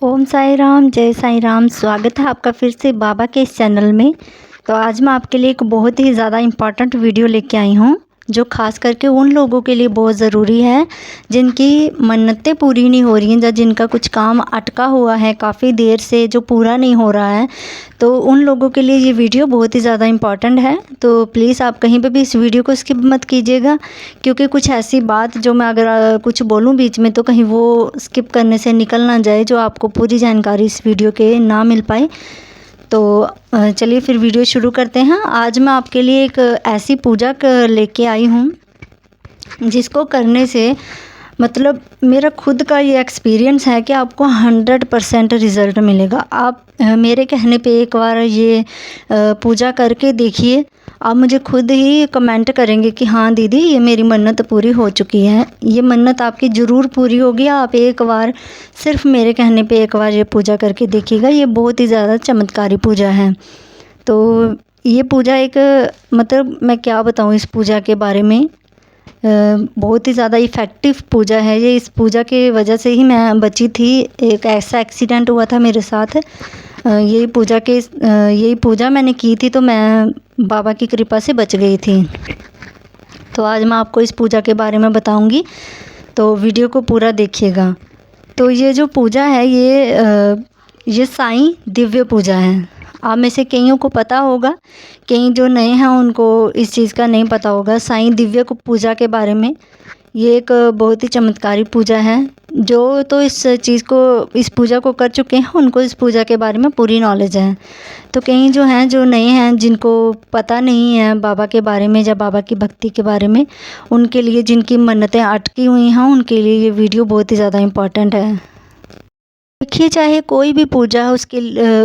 ओम साई राम, जय साई राम। स्वागत है आपका फिर से बाबा के इस चैनल में। तो आज मैं आपके लिए एक बहुत ही ज़्यादा इम्पॉर्टेंट वीडियो लेके आई हूँ, जो ख़ास करके उन लोगों के लिए बहुत ज़रूरी है जिनकी मन्नतें पूरी नहीं हो रही हैं, या जिनका कुछ काम अटका हुआ है काफ़ी देर से, जो पूरा नहीं हो रहा है। तो उन लोगों के लिए ये वीडियो बहुत ही ज़्यादा इम्पॉर्टेंट है। तो प्लीज़ आप कहीं पे भी इस वीडियो को स्किप मत कीजिएगा, क्योंकि कुछ ऐसी बात जो मैं अगर कुछ बोलूँ बीच में, तो कहीं वो स्किप करने से निकल ना जाए, जो आपको पूरी जानकारी इस वीडियो के ना मिल पाए। तो चलिए फिर वीडियो शुरू करते हैं। आज मैं आपके लिए एक ऐसी पूजा लेके आई हूँ जिसको करने से मतलब मेरा खुद का ये एक्सपीरियंस है कि आपको 100% रिज़ल्ट मिलेगा। आप मेरे कहने पे एक बार ये पूजा करके देखिए, आप मुझे खुद ही कमेंट करेंगे कि हाँ दीदी, ये मेरी मन्नत पूरी हो चुकी है। ये मन्नत आपकी ज़रूर पूरी होगी। आप एक बार सिर्फ मेरे कहने पे एक बार ये पूजा करके देखिएगा। ये बहुत ही ज़्यादा चमत्कारी पूजा है। तो ये पूजा एक मतलब मैं क्या बताऊँ इस पूजा के बारे में, बहुत ही ज़्यादा इफ़ेक्टिव पूजा है ये। इस पूजा की वजह से ही मैं बची थी। एक ऐसा एक्सीडेंट हुआ था मेरे साथ। यही पूजा मैंने की थी, तो मैं बाबा की कृपा से बच गई थी। तो आज मैं आपको इस पूजा के बारे में बताऊंगी, तो वीडियो को पूरा देखिएगा। तो ये जो पूजा है ये साईं दिव्य पूजा है। आप में से कईयों को पता होगा, कई जो नए हैं उनको इस चीज़ का नहीं पता होगा साईं दिव्य को पूजा के बारे में। ये एक बहुत ही चमत्कारी पूजा है। जो तो इस पूजा को कर चुके हैं, उनको इस पूजा के बारे में पूरी नॉलेज है। तो कई जो हैं, जो नए हैं, जिनको पता नहीं है बाबा के बारे में या बाबा की भक्ति के बारे में, उनके लिए, जिनकी मन्नतें अटकी हुई हैं, उनके लिए ये वीडियो बहुत ही ज़्यादा इम्पॉर्टेंट है। देखिए, चाहे कोई भी पूजा है,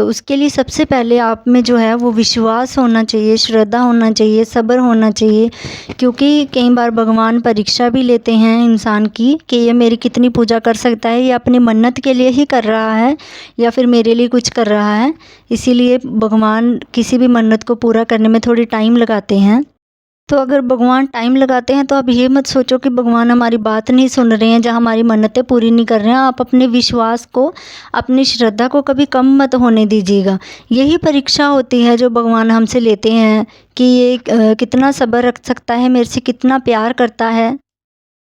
उसके लिए सबसे पहले आप में जो है वो विश्वास होना चाहिए, श्रद्धा होना चाहिए, सब्र होना चाहिए। क्योंकि कई बार भगवान परीक्षा भी लेते हैं इंसान की कि ये मेरी कितनी पूजा कर सकता है, ये अपनी मन्नत के लिए ही कर रहा है या फिर मेरे लिए कुछ कर रहा है। इसीलिए भगवान किसी भी मन्नत को पूरा करने में थोड़ी टाइम लगाते हैं। तो अगर भगवान टाइम लगाते हैं तो आप ये मत सोचो कि भगवान हमारी बात नहीं सुन रहे हैं या हमारी मन्नतें पूरी नहीं कर रहे हैं। आप अपने विश्वास को, अपनी श्रद्धा को कभी कम मत होने दीजिएगा। यही परीक्षा होती है जो भगवान हमसे लेते हैं कि ये कितना सब्र रख सकता है, मेरे से कितना प्यार करता है।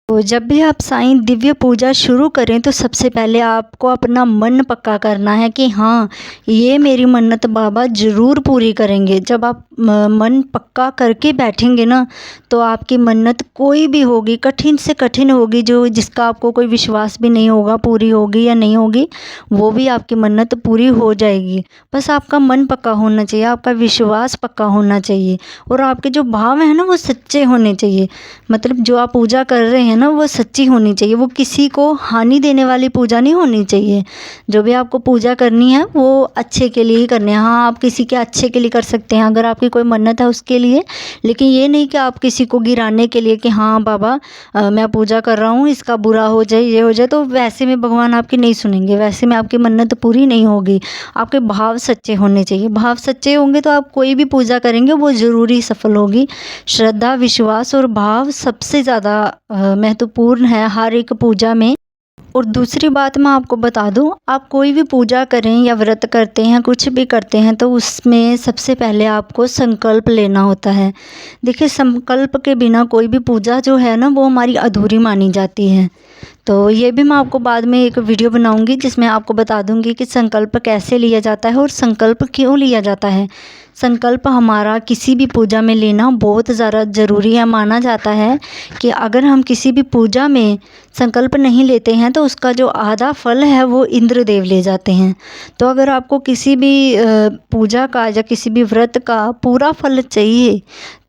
तो जब भी आप साईं दिव्य पूजा शुरू करें, तो सबसे पहले आपको अपना मन पक्का करना है कि हाँ, ये मेरी मन्नत बाबा ज़रूर पूरी करेंगे। जब आप मन पक्का करके बैठेंगे ना, तो आपकी मन्नत कोई भी होगी, कठिन से कठिन होगी, जिसका आपको कोई विश्वास भी नहीं होगा पूरी होगी या नहीं होगी, वो भी आपकी मन्नत पूरी हो जाएगी। बस आपका मन पक्का होना चाहिए, आपका विश्वास पक्का होना चाहिए, और आपके जो भाव हैं ना वो सच्चे होने चाहिए। मतलब जो आप पूजा कर रहे हैं ना, वो सच्ची होनी चाहिए। वो किसी को हानि देने वाली पूजा नहीं होनी चाहिए। जो भी आपको पूजा करनी है वो अच्छे के लिए ही करनी है। हाँ, आप किसी के अच्छे के लिए कर सकते हैं, अगर आपकी कोई मन्नत है उसके लिए। लेकिन ये नहीं कि आप किसी को गिराने के लिए कि हाँ बाबा, मैं पूजा कर रहा हूँ, इसका बुरा हो जाए, ये हो जाए, तो वैसे में भगवान आपकी नहीं सुनेंगे, वैसे में आपकी मन्नत पूरी नहीं होगी। आपके भाव सच्चे होने चाहिए। भाव सच्चे होंगे तो आप कोई भी पूजा करेंगे वो ज़रूर ही सफल होगी। श्रद्धा, विश्वास और भाव सबसे ज़्यादा महत्वपूर्ण है हर एक पूजा में। और दूसरी बात मैं आपको बता दूं, आप कोई भी पूजा करें या व्रत करते हैं, कुछ भी करते हैं, तो उसमें सबसे पहले आपको संकल्प लेना होता है। देखिए, संकल्प के बिना कोई भी पूजा जो है ना, वो हमारी अधूरी मानी जाती है। तो ये भी मैं आपको बाद में एक वीडियो बनाऊंगी जिसमें आपको बता दूंगी कि संकल्प कैसे लिया जाता है और संकल्प क्यों लिया जाता है। संकल्प हमारा किसी भी पूजा में लेना बहुत ज़्यादा ज़रूरी है। माना जाता है कि अगर हम किसी भी पूजा में संकल्प नहीं लेते हैं तो उसका जो आधा फल है वो इंद्रदेव ले जाते हैं। तो अगर आपको किसी भी पूजा का या किसी भी व्रत का पूरा फल चाहिए,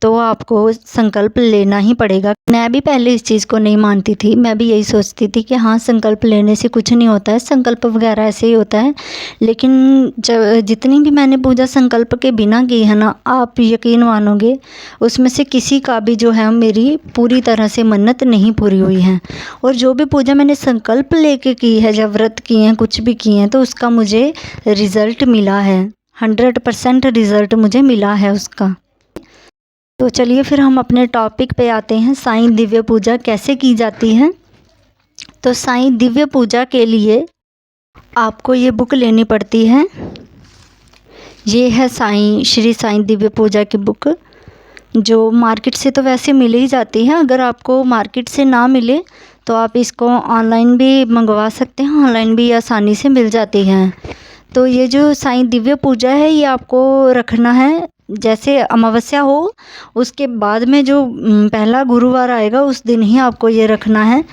तो आपको संकल्प लेना ही पड़ेगा। मैं भी पहले इस चीज़ को नहीं मानती थी। मैं भी यही सोचती थी कि हाँ, संकल्प लेने से कुछ नहीं होता है, संकल्प वगैरह ऐसे ही होता है। लेकिन जितनी भी मैंने पूजा संकल्प के बिना की है ना, आप यकीन मानोगे, उसमें से किसी का भी जो है मेरी पूरी तरह से मन्नत नहीं पूरी हुई है। और जो भी पूजा मैंने संकल्प लेके की है, जब व्रत किए हैं, कुछ भी किए हैं, तो उसका मुझे रिज़ल्ट मिला है। 100% रिज़ल्ट मुझे मिला है उसका। तो चलिए फिर हम अपने टॉपिक पे आते हैं, साईं दिव्य पूजा कैसे की जाती है। तो साईं दिव्य पूजा के लिए आपको ये बुक लेनी पड़ती है। ये है श्री साईं दिव्य पूजा की बुक, जो मार्केट से तो वैसे मिल ही जाती है। अगर आपको मार्केट से ना मिले तो आप इसको ऑनलाइन भी मंगवा सकते हैं, ऑनलाइन भी आसानी से मिल जाती हैं। तो ये जो साईं दिव्य पूजा है ये आपको रखना है, जैसे अमावस्या हो उसके बाद में जो पहला गुरुवार आएगा उस दिन ही आपको ये रखना है।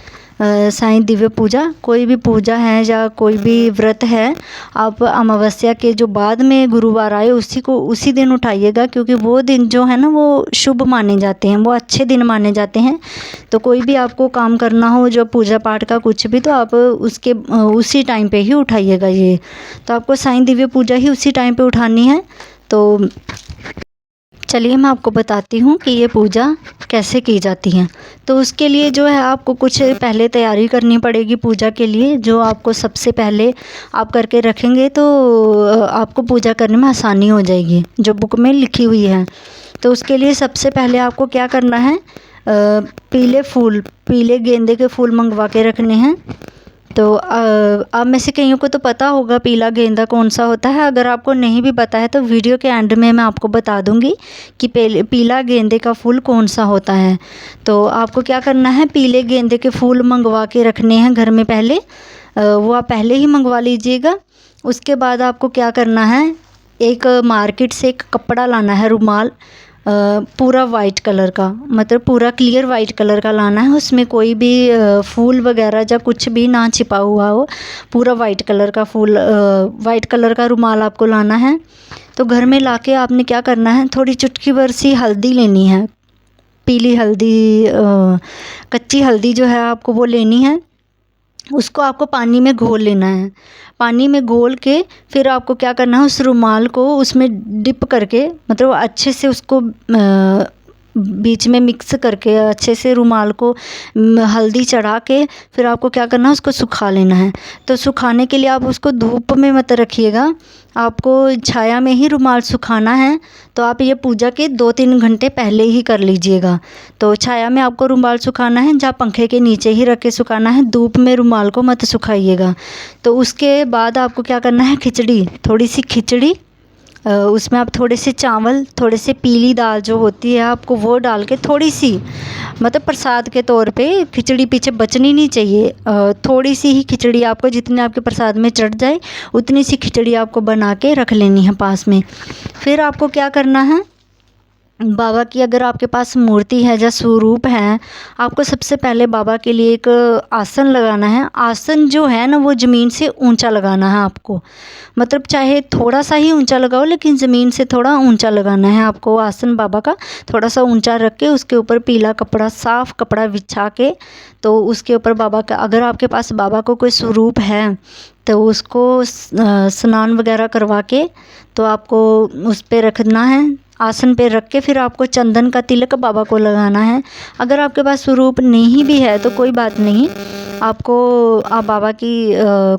साईं दिव्य पूजा, कोई भी पूजा है या कोई भी व्रत है, आप अमावस्या के जो बाद में गुरुवार आए उसी दिन उठाइएगा, क्योंकि वो दिन जो है ना वो शुभ माने जाते हैं, वो अच्छे दिन माने जाते हैं। तो कोई भी आपको काम करना हो जो पूजा पाठ का कुछ भी, तो आप उसी टाइम पे ही उठाइएगा ये। तो आपको साईं दिव्य पूजा ही उसी टाइम पे उठानी है। तो चलिए मैं आपको बताती हूँ कि ये पूजा कैसे की जाती है। तो उसके लिए जो है आपको कुछ पहले तैयारी करनी पड़ेगी पूजा के लिए, जो आपको सबसे पहले आप करके रखेंगे तो आपको पूजा करने में आसानी हो जाएगी, जो बुक में लिखी हुई है। तो उसके लिए सबसे पहले आपको क्या करना है, पीले गेंदे के फूल मंगवा के रखने हैं। तो आप में से कईयों को तो पता होगा पीला गेंदा कौन सा होता है। अगर आपको नहीं भी पता है तो वीडियो के एंड में मैं आपको बता दूंगी कि पीला गेंदे का फूल कौन सा होता है। तो आपको क्या करना है, पीले गेंदे के फूल मंगवा के रखने हैं घर में पहले, वो आप पहले ही मंगवा लीजिएगा। उसके बाद आपको क्या करना है, एक मार्केट से एक कपड़ा लाना है, रुमाल, पूरा वाइट कलर का, मतलब पूरा क्लियर वाइट कलर का लाना है। उसमें कोई भी फूल वगैरह या कुछ भी ना छिपा हुआ हो, पूरा वाइट कलर का वाइट कलर का रुमाल आपको लाना है। तो घर में लाके आपने क्या करना है, थोड़ी चुटकी भर सी हल्दी लेनी है, पीली हल्दी, कच्ची हल्दी जो है आपको वो लेनी है। उसको आपको पानी में घोल लेना है। पानी में घोल के फिर आपको क्या करना है, उस रुमाल को उसमें डिप करके, मतलब अच्छे से उसको बीच में मिक्स करके अच्छे से रुमाल को हल्दी चढ़ा के फिर आपको क्या करना है, उसको सुखा लेना है। तो सुखाने के लिए आप उसको धूप में मत रखिएगा, आपको छाया में ही रुमाल सुखाना है। तो आप ये पूजा के 2-3 घंटे पहले ही कर लीजिएगा। तो छाया में आपको रुमाल सुखाना है, जहाँ पंखे के नीचे ही रख के सुखाना है, धूप में रुमाल को मत सुखाइएगा। तो उसके बाद आपको क्या करना है, खिचड़ी, थोड़ी सी खिचड़ी, उसमें आप थोड़े से चावल, थोड़े से पीली दाल जो होती है आपको वो डाल के, थोड़ी सी, मतलब प्रसाद के तौर पे, खिचड़ी पीछे बचनी नहीं चाहिए। थोड़ी सी ही खिचड़ी आपको, जितने आपके प्रसाद में चढ़ जाए उतनी सी खिचड़ी आपको बना के रख लेनी है पास में। फिर आपको क्या करना है, बाबा की अगर आपके पास मूर्ति है या स्वरूप है, आपको सबसे पहले बाबा के लिए एक आसन लगाना है। आसन जो है ना वो ज़मीन से ऊंचा लगाना है आपको, मतलब चाहे थोड़ा सा ही ऊंचा लगाओ लेकिन ज़मीन से थोड़ा ऊंचा लगाना है आपको आसन बाबा का। थोड़ा सा ऊंचा रख के उसके ऊपर पीला कपड़ा, साफ़ कपड़ा बिछा के, तो उसके ऊपर बाबा का, अगर आपके पास बाबा को कोई स्वरूप है तो उसको स्नान वगैरह करवा के तो आपको उस पर रखना है, आसन पे रख के फिर आपको चंदन का तिलक बाबा को लगाना है। अगर आपके पास स्वरूप नहीं भी है तो कोई बात नहीं, आप बाबा की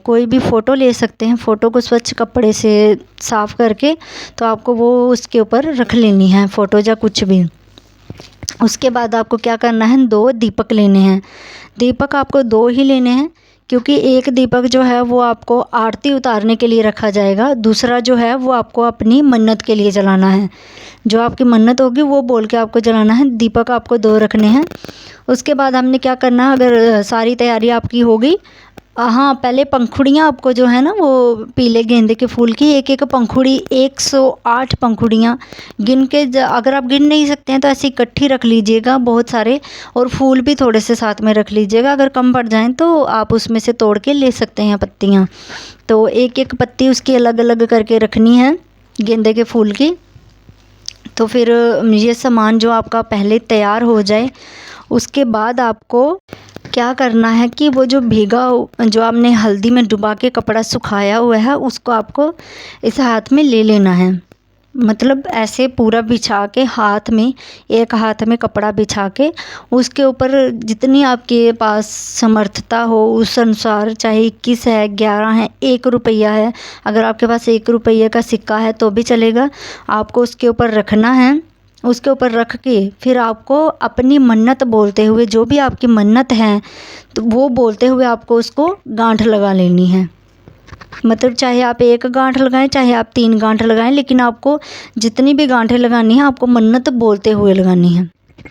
कोई भी फ़ोटो ले सकते हैं। फ़ोटो को स्वच्छ कपड़े से साफ़ करके तो आपको वो उसके ऊपर रख लेनी है, फ़ोटो या कुछ भी। उसके बाद आपको क्या करना है, 2 दीपक लेने हैं। दीपक आपको 2 ही लेने हैं, क्योंकि एक दीपक जो है वो आपको आरती उतारने के लिए रखा जाएगा, दूसरा जो है वो आपको अपनी मन्नत के लिए जलाना है। जो आपकी मन्नत होगी वो बोल के आपको जलाना है। दीपक आपको 2 रखने हैं। उसके बाद हमने क्या करना है, अगर सारी तैयारी आपकी हो गई, हाँ, पहले पंखुड़ियाँ आपको जो है ना वो पीले गेंदे के फूल की एक एक पंखुड़ी, 108 पंखुड़ियाँ गिन के, अगर आप गिन नहीं सकते हैं तो ऐसे इकट्ठी रख लीजिएगा बहुत सारे, और फूल भी थोड़े से साथ में रख लीजिएगा। अगर कम पड़ जाएं तो आप उसमें से तोड़ के ले सकते हैं पत्तियाँ। तो एक एक पत्ती उसकी अलग अलग करके रखनी है गेंदे के फूल की। तो फिर ये सामान जो आपका पहले तैयार हो जाए, उसके बाद आपको क्या करना है कि वो जो भीगा, जो आपने हल्दी में डुबा के कपड़ा सुखाया हुआ है उसको आपको इस हाथ में ले लेना है, मतलब ऐसे पूरा बिछा के हाथ में, एक हाथ में कपड़ा बिछा के उसके ऊपर जितनी आपके पास समर्थता हो उस अनुसार, चाहे 21 है, 11 है, 1 रुपया है, अगर आपके पास 1 रुपये का सिक्का है तो भी चलेगा, आपको उसके ऊपर रखना है। उसके ऊपर रख के फिर आपको अपनी मन्नत बोलते हुए, जो भी आपकी मन्नत है तो वो बोलते हुए आपको उसको गांठ लगा लेनी है। मतलब चाहे आप एक गांठ लगाएं चाहे आप 3 गांठ लगाएं, लेकिन आपको जितनी भी गांठें लगानी है आपको मन्नत बोलते हुए लगानी है।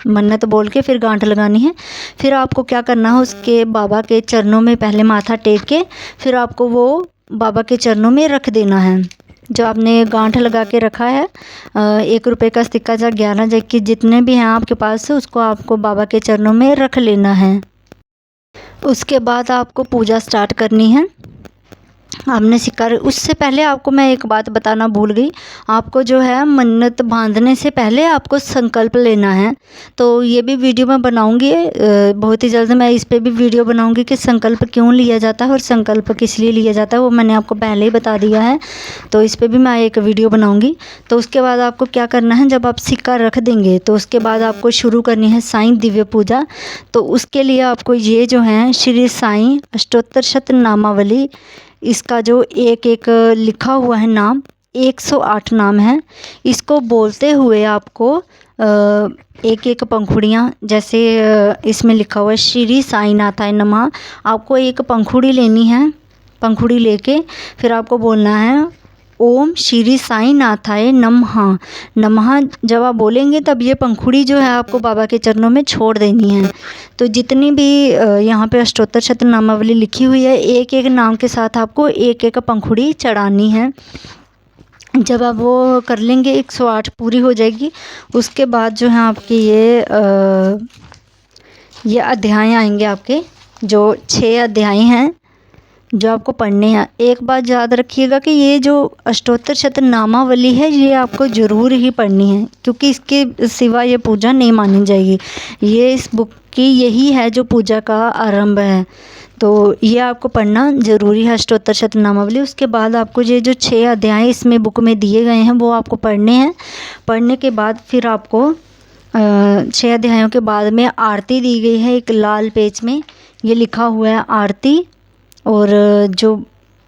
मन्नत बोल के फिर गांठ लगानी है। फिर आपको क्या करना है, उसके बाबा के चरणों में पहले माथा टेक के फिर आपको वो बाबा के चरणों में रख देना है। जो आपने गांठ लगा के रखा है 1 रुपये का सिक्का या 11 जग के जितने भी हैं आपके पास, उसको आपको बाबा के चरणों में रख लेना है। उसके बाद आपको पूजा स्टार्ट करनी है। आपने सिक्का, उससे पहले आपको मैं एक बात बताना भूल गई, आपको जो है मन्नत बांधने से पहले आपको संकल्प लेना है। तो ये भी वीडियो मैं बनाऊंगी बहुत ही जल्द। मैं इस पे भी वीडियो बनाऊंगी कि संकल्प क्यों लिया जाता है और संकल्प किस लिए लिया जाता है, वो मैंने आपको पहले ही बता दिया है। तो इस पर भी मैं एक वीडियो बनाऊँगी। तो उसके बाद आपको क्या करना है, जब आप सिक्का रख देंगे तो उसके बाद आपको शुरू करनी है साईं दिव्य पूजा। तो उसके लिए आपको ये जो है श्री साईं अष्टोत्तर शतनामावली, इसका जो एक एक लिखा हुआ है नाम, 108 नाम है, इसको बोलते हुए आपको एक एक पंखुड़ियाँ, जैसे इसमें लिखा हुआ है श्री साईनाथाय नमः, आपको एक पंखुड़ी लेनी है। पंखुड़ी लेके फिर आपको बोलना है ओम श्री साईनाथाय नमः। नमः जब आप बोलेंगे तब ये पंखुड़ी जो है आपको बाबा के चरणों में छोड़ देनी है। तो जितनी भी यहाँ पे अष्टोत्तर शतनामावली लिखी हुई है, एक एक नाम के साथ आपको एक एक पंखुड़ी चढ़ानी है। जब आप वो कर लेंगे 108 पूरी हो जाएगी। उसके बाद जो है आपके ये अध्याय आएंगे, आपके जो 6 अध्याय हैं जो आपको पढ़ने हैं। एक बात याद रखिएगा कि ये जो अष्टोत्तर शतनामावली है ये आपको ज़रूर ही पढ़नी है, क्योंकि इसके सिवा ये पूजा नहीं मानी जाएगी। ये इस बुक की यही है जो पूजा का आरंभ है। तो ये आपको पढ़ना ज़रूरी है अष्टोत्तर शतनामावली। उसके बाद आपको ये जो 6 अध्याय इसमें बुक में दिए गए हैं वो आपको पढ़ने हैं। पढ़ने के बाद फिर आपको 6 अध्यायों के बाद में आरती दी गई है। एक लाल पेज में ये लिखा हुआ है आरती, और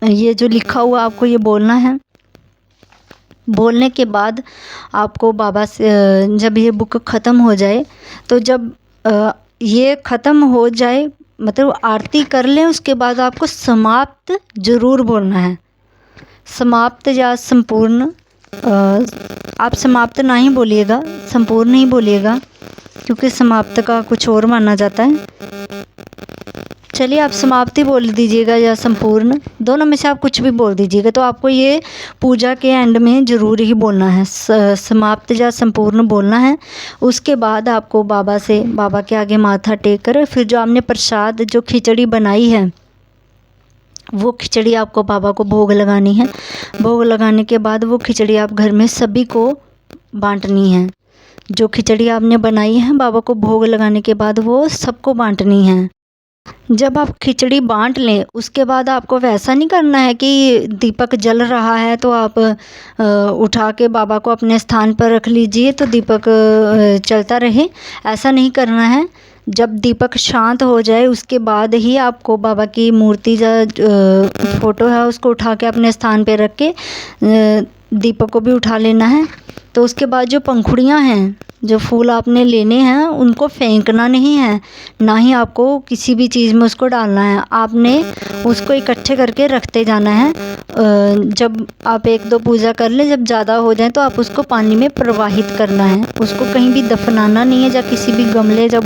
ये जो लिखा हुआ आपको ये बोलना है। बोलने के बाद आपको बाबा से जब ये बुक ख़त्म हो जाए, तो जब ये ख़त्म हो जाए मतलब आरती कर लें, उसके बाद आपको समाप्त ज़रूर बोलना है। समाप्त या संपूर्ण, आप समाप्त ना ही बोलिएगा, संपूर्ण ही बोलिएगा, क्योंकि समाप्त का कुछ और माना जाता है। चलिए आप समाप्ति बोल दीजिएगा या संपूर्ण, दोनों में से आप कुछ भी बोल दीजिएगा। तो आपको ये पूजा के एंड में ज़रूर ही बोलना है, समाप्त या संपूर्ण बोलना है। उसके बाद आपको बाबा के आगे माथा टेक कर फिर जो आपने प्रसाद जो खिचड़ी बनाई है वो खिचड़ी आपको बाबा को भोग लगानी है। भोग लगाने के बाद वो खिचड़ी आप घर में सभी को बांटनी है। जो खिचड़ी आपने बनाई है बाबा को भोग लगाने के बाद वो सबको बांटनी है। जब आप खिचड़ी बांट लें उसके बाद आपको वैसा नहीं करना है कि दीपक जल रहा है तो आप उठा के बाबा को अपने स्थान पर रख लीजिए तो दीपक चलता रहे, ऐसा नहीं करना है। जब दीपक शांत हो जाए उसके बाद ही आपको बाबा की मूर्ति या फ़ोटो है उसको उठा के अपने स्थान पे रख के दीपक को भी उठा लेना है। तो उसके बाद जो पंखुड़ियाँ हैं, जो फूल आपने लेने हैं उनको फेंकना नहीं है, ना ही आपको किसी भी चीज़ में उसको डालना है। आपने उसको इकट्ठे करके रखते जाना है। जब आप 1-2 पूजा कर लें, जब ज़्यादा हो जाए तो आप उसको पानी में प्रवाहित करना है। उसको कहीं भी दफनाना नहीं है, या किसी भी गमले या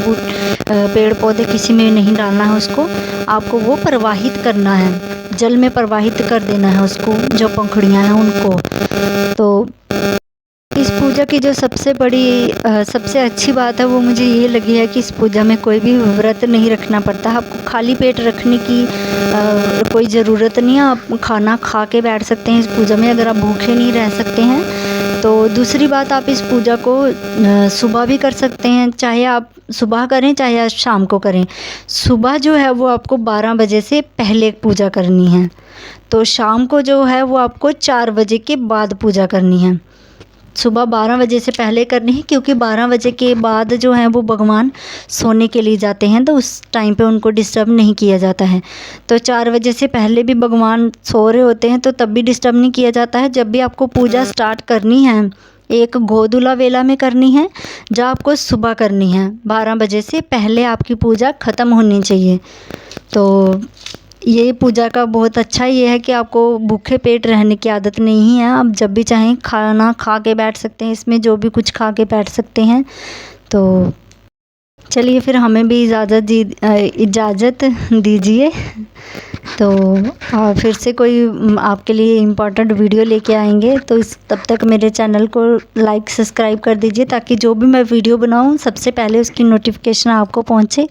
पेड़ पौधे किसी में नहीं डालना है। उसको आपको वो प्रवाहित करना है, जल में प्रवाहित कर देना है उसको, जो पंखुड़ियाँ हैं उनको। तो इस पूजा की जो सबसे बड़ी सबसे अच्छी बात है वो मुझे ये लगी है कि इस पूजा में कोई भी व्रत नहीं रखना पड़ता है। आपको खाली पेट रखने की कोई ज़रूरत नहीं है। आप खाना खा के बैठ सकते हैं इस पूजा में, अगर आप भूखे नहीं रह सकते हैं। तो दूसरी बात, आप इस पूजा को सुबह भी कर सकते हैं, चाहे आप सुबह करें चाहे आप शाम को करें। सुबह जो है वो आपको 12 बजे से पहले पूजा करनी है, तो शाम को जो है वो आपको 4 बजे के बाद पूजा करनी है। सुबह 12 बजे से पहले करनी है, क्योंकि 12 बजे के बाद जो है वो भगवान सोने के लिए जाते हैं, तो उस टाइम पे उनको डिस्टर्ब नहीं किया जाता है। तो 4 बजे से पहले भी भगवान सो रहे होते हैं तो तब भी डिस्टर्ब नहीं किया जाता है। जब भी आपको पूजा स्टार्ट करनी है, एक गोधूला वेला में करनी है, जो आपको सुबह करनी है 12 बजे से पहले आपकी पूजा ख़त्म होनी चाहिए। तो ये पूजा का बहुत अच्छा ये है कि आपको भूखे पेट रहने की आदत नहीं है। आप जब भी चाहें खाना खा के बैठ सकते हैं, इसमें जो भी कुछ खा के बैठ सकते हैं। तो चलिए फिर हमें भी इजाज़त दीजिए। तो फिर से कोई आपके लिए इम्पोर्टेंट वीडियो लेके आएंगे। तो तब तक मेरे चैनल को लाइक सब्सक्राइब कर दीजिए, ताकि जो भी मैं वीडियो बनाऊं सबसे पहले उसकी नोटिफिकेशन आपको पहुंचे।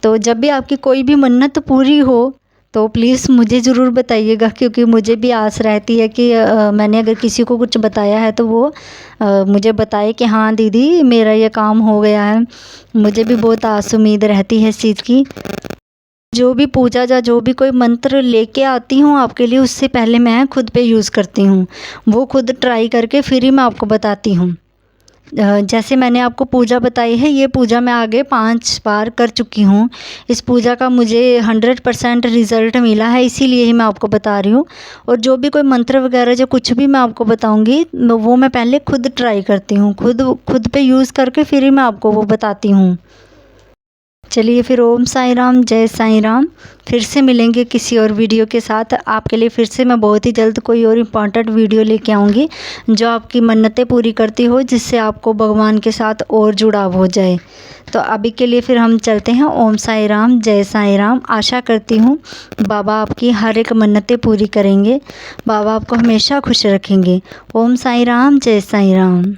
तो जब भी आपकी कोई भी मन्नत पूरी हो तो प्लीज़ मुझे ज़रूर बताइएगा, क्योंकि मुझे भी आस रहती है कि मैंने अगर किसी को कुछ बताया है तो वो मुझे बताए कि हाँ दीदी मेरा ये काम हो गया है। मुझे भी बहुत आस उम्मीद रहती है इस चीज़ की। जो भी पूजा या जो भी कोई मंत्र लेके आती हूँ आपके लिए, उससे पहले मैं खुद पे यूज़ करती हूँ, वो खुद ट्राई करके फिर ही मैं आपको बताती हूँ। जैसे मैंने आपको पूजा बताई है, ये पूजा मैं आगे 5 बार कर चुकी हूँ। इस पूजा का मुझे 100% रिज़ल्ट मिला है, इसीलिए ही मैं आपको बता रही हूँ। और जो भी कोई मंत्र वगैरह जो कुछ भी मैं आपको बताऊँगी वो मैं पहले खुद ट्राई करती हूँ, खुद पे यूज़ करके फिर ही मैं आपको वो बताती हूँ। चलिए फिर ओम साईं राम, जय साईं राम। फिर से मिलेंगे किसी और वीडियो के साथ। आपके लिए फिर से मैं बहुत ही जल्द कोई और इम्पॉर्टेंट वीडियो लेके आऊँगी, जो आपकी मन्नतें पूरी करती हो, जिससे आपको भगवान के साथ और जुड़ाव हो जाए। तो अभी के लिए फिर हम चलते हैं। ओम साईं राम, जय साईं राम। आशा करती हूँ बाबा आपकी हर एक मन्नतें पूरी करेंगे, बाबा आपको हमेशा खुश रखेंगे। ओम साईं राम, जय साईं राम।